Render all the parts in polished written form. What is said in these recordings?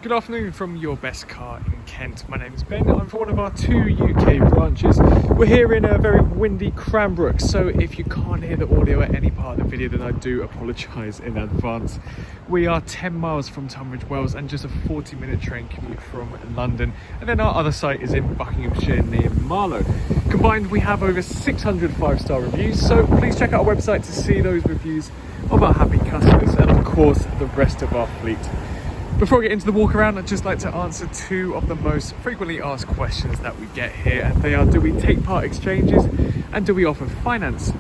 Good afternoon from your best car in Kent. My name is Ben. I'm from one of our 2 UK branches. We're here in a very windy Cranbrook, so if you can't hear the audio at any part of the video, then I do apologise in advance. We are 10 miles from Tunbridge Wells and just a 40-minute train commute from London. And then our other site is in Buckinghamshire near Marlow. Combined, we have over 600 5-star reviews, so please check out our website to see those reviews of our happy customers and of course the rest of our fleet. Before we get into the walk around, I'd just like to answer 2 of the most frequently asked questions that we get here, and they are: do we take part exchanges and do we offer finance?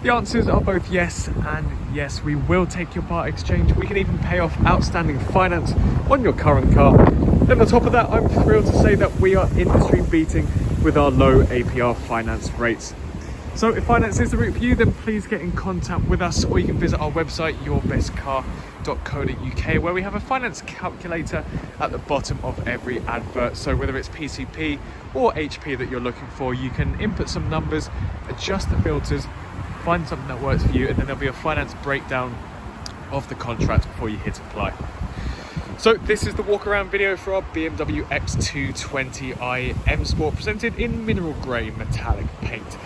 The answers are both yes and yes. We will take your part exchange. We can even pay off outstanding finance on your current car. Then on top of that, I'm thrilled to say that we are industry beating with our low APR finance rates. So if finance is the route for you, then please get in contact with us, or you can visit our website, yourbestcar.co.uk, where we have a finance calculator at the bottom of every advert. So whether it's PCP or HP that you're looking for, you can input some numbers, adjust the filters, find something that works for you, and then there'll be a finance breakdown of the contract before you hit apply. So this is the walk around video for our BMW X220i M Sport, presented in mineral grey metallic paint.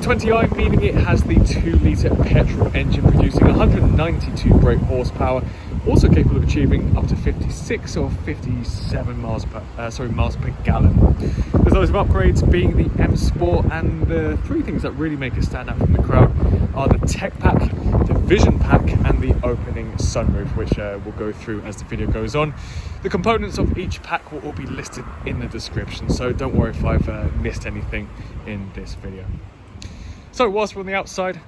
20i meaning it has the 2-litre petrol engine producing 192 brake horsepower, also capable of achieving up to 56 or 57 miles per gallon. There's loads of upgrades being the M Sport, and the 3 things that really make it stand out from the crowd are the tech pack, the vision pack, and the opening sunroof, which we'll go through as the video goes on. The components of each pack will all be listed in the description, so don't worry if I've missed anything in this video. So whilst we're on the outside,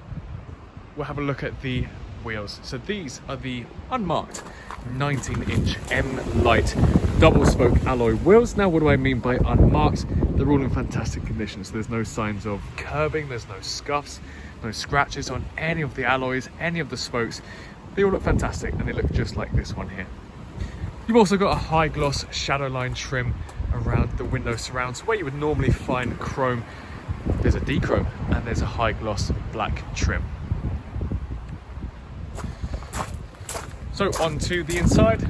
we'll have a look at the wheels. So these are the unmarked 19-inch M Light double spoke alloy wheels. Now what do I mean by unmarked? They're all in fantastic condition, so there's no signs of curbing, there's no scuffs, no scratches on any of the alloys, any of the spokes. They all look fantastic, and they look just like this one here. You've also got a high gloss shadow line trim around the window surrounds. Where you would normally find chrome, there's a dechrome and there's a high gloss black trim. So onto the inside,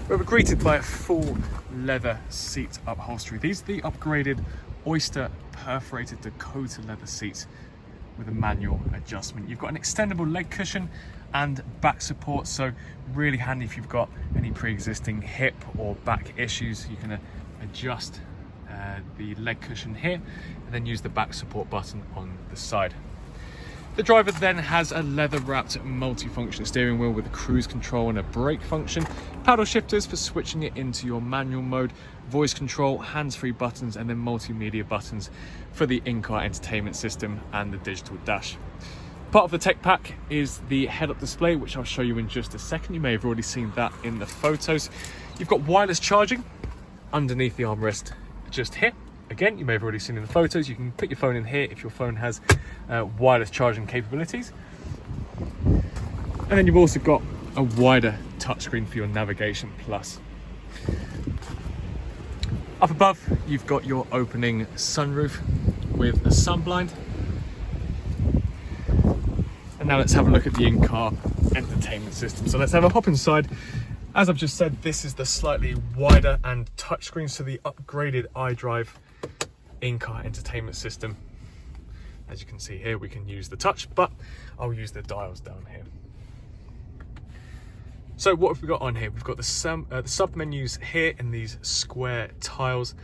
we're greeted by a full leather seat upholstery. These are the upgraded Oyster perforated Dakota leather seats with a manual adjustment. You've got an extendable leg cushion and back support, so really handy if you've got any pre-existing hip or back issues. You can adjust the leg cushion here and then use the back support button on the side. The driver then has a leather wrapped multifunction steering wheel with a cruise control and a brake function, paddle shifters for switching it into your manual mode, voice control, hands-free buttons, and then multimedia buttons for the in-car entertainment system and the digital dash. Part of the tech pack is the head-up display, which I'll show you in just a second. You may have already seen that in the photos. You've got wireless charging underneath the armrest just here. Again, you may have already seen in the photos, you can put your phone in here if your phone has wireless charging capabilities. And then you've also got a wider touchscreen for your navigation plus. Up above, you've got your opening sunroof with a sunblind. And now let's have a look at the in-car entertainment system. So let's have a hop inside. As I've just said, this is the slightly wider and touchscreen, so the upgraded iDrive in-car entertainment system. As you can see here, we can use the touch, but I'll use the dials down here. So what have we got on here? We've got the sub menus here in these square tiles.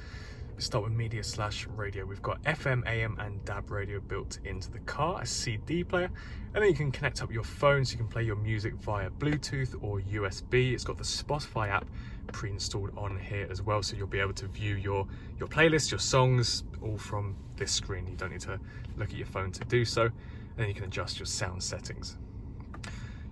We start with media/radio. We've got FM, AM, and DAB radio built into the car, a CD player, and then you can connect up your phone so you can play your music via Bluetooth or USB. It's got the Spotify app pre-installed on here as well, so you'll be able to view your playlist, your songs, all from this screen. You don't need to look at your phone to do so. And then you can adjust your sound settings.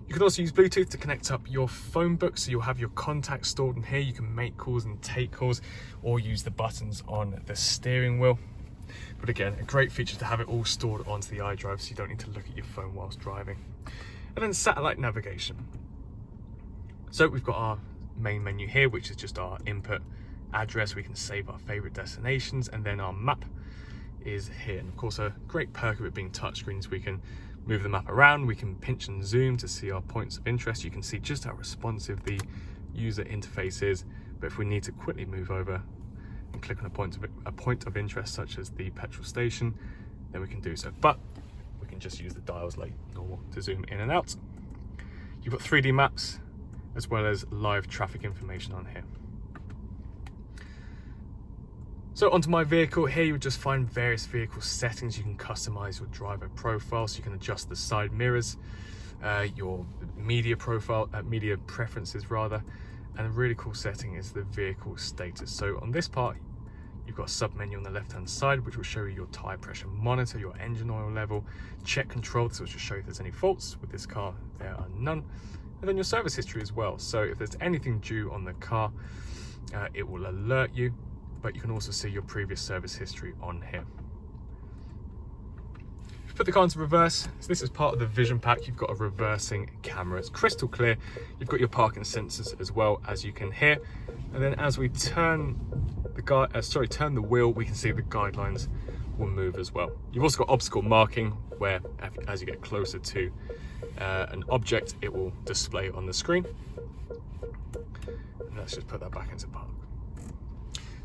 You can also use Bluetooth to connect up your phone book, so you'll have your contacts stored in here. You can make calls and take calls, or use the buttons on the steering wheel. But again, a great feature to have it all stored onto the iDrive, so you don't need to look at your phone whilst driving. And then satellite navigation. So we've got our main menu here, which is just our input address. We can save our favorite destinations, and then our map is here. And of course, a great perk of it being touchscreens, we can move the map around, we can pinch and zoom to see our points of interest. You can see just how responsive the user interface is, but if we need to quickly move over and click on a point of interest, such as the petrol station, then we can do so. But we can just use the dials like normal to zoom in and out. You've got 3D maps as well as live traffic information on here. So onto my vehicle, here you'll just find various vehicle settings. You can customize your driver profile, so you can adjust the side mirrors, your media profile, media preferences rather, and a really cool setting is the vehicle status. So on this part, you've got a sub menu on the left hand side, which will show you your tire pressure monitor, your engine oil level, check control, so which will show you if there's any faults. With this car, there are none. And then your service history as well. So if there's anything due on the car, it will alert you, but you can also see your previous service history on here. Put the car into reverse. So this is part of the vision pack. You've got a reversing camera. It's crystal clear. You've got your parking sensors as well, as you can hear. And then as we turn turn the wheel, we can see the guidelines will move as well. You've also got obstacle marking, where as you get closer to an object, it will display on the screen. And let's just put that back into park.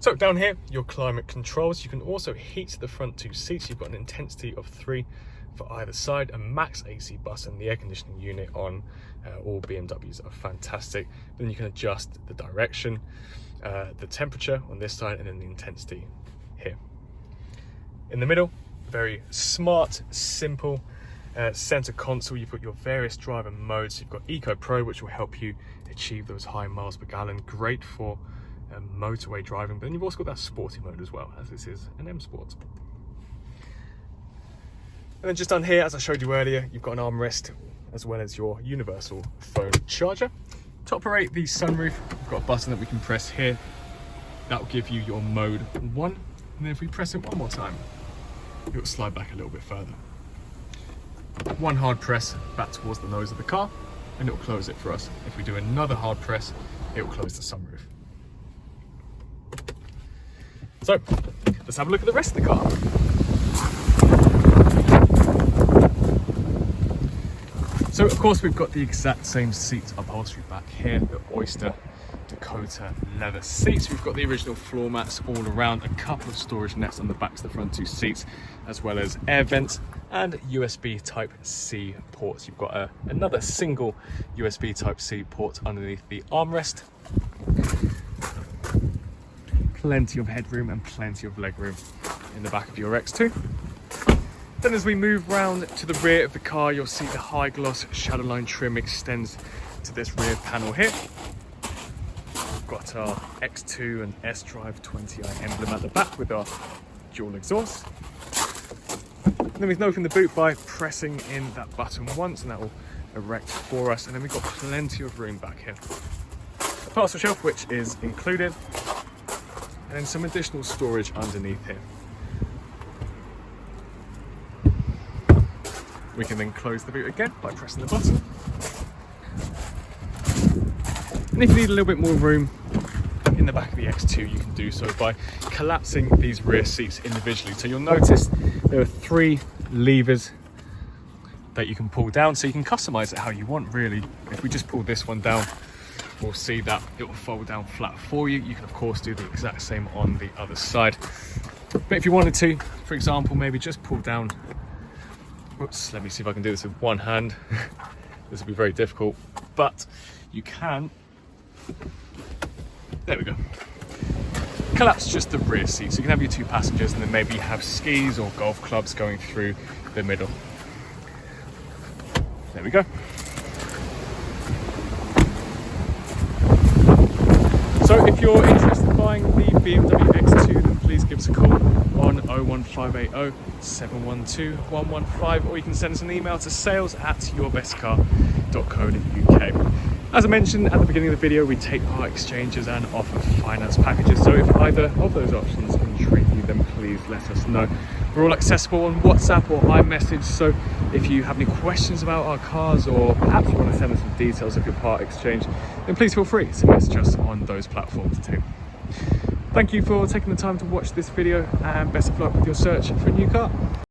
So down here, your climate controls. You can also heat the front 2 seats. You've got an intensity of 3 for either side, a max AC button, the air conditioning unit on all BMWs are fantastic. Then you can adjust the direction, the temperature on this side, and then the intensity here. In the middle, very smart, simple center console. You've got your various driver modes. You've got Eco Pro, which will help you achieve those high miles per gallon. Great for motorway driving, but then you've also got that sporty mode as well, as this is an M Sport. And then just down here, as I showed you earlier, you've got an armrest as well as your universal phone charger. To operate the sunroof, we've got a button that we can press here. That will give you your mode 1, and then if we press it one more time, it will slide back a little bit further. One hard press back towards the nose of the car, and it will close it for us. If we do another hard press, it will close the sunroof. So, let's have a look at the rest of the car. So, of course, we've got the exact same seat upholstery back here, the Oyster Dakota leather seats. We've got the original floor mats all around, a couple of storage nets on the backs of the front 2 seats, as well as air vents and USB Type-C ports. You've got another single USB Type-C port underneath the armrest. Plenty of headroom and plenty of legroom in the back of your X2. Then as we move round to the rear of the car, you'll see the high gloss shadowline trim extends to this rear panel here. We've got our X2 and sDrive 20i emblem at the back with our dual exhaust. And then we can open the boot by pressing in that button once, and that will erect for us. And then we've got plenty of room back here. A parcel shelf, which is included, and then some additional storage underneath here. We can then close the boot again by pressing the button. And if you need a little bit more room in the back of the X2, you can do so by collapsing these rear seats individually. So you'll notice there are 3 levers that you can pull down, so you can customize it how you want really. If we just pull this one down, we'll see that it will fold down flat for you. You can of course do the exact same on the other side. But if you wanted to, for example, maybe just pull down, whoops, let me see if I can do this with one hand. This will be very difficult, but you can, there we go. Collapse just the rear seat, so you can have your 2 passengers and then maybe have skis or golf clubs going through the middle. There we go. So if you're interested in buying the BMW X2, then please give us a call on 01580 712 115, or you can send us an email to sales@yourbestcar.co.uk. As I mentioned at the beginning of the video, we take part exchanges and offer finance packages. So if either of those options intrigue you, then please let us know. We're all accessible on WhatsApp or iMessage, so if you have any questions about our cars, or perhaps you want to send us some details of your part exchange, then please feel free to message us on those platforms too. Thank you for taking the time to watch this video, and best of luck with your search for a new car.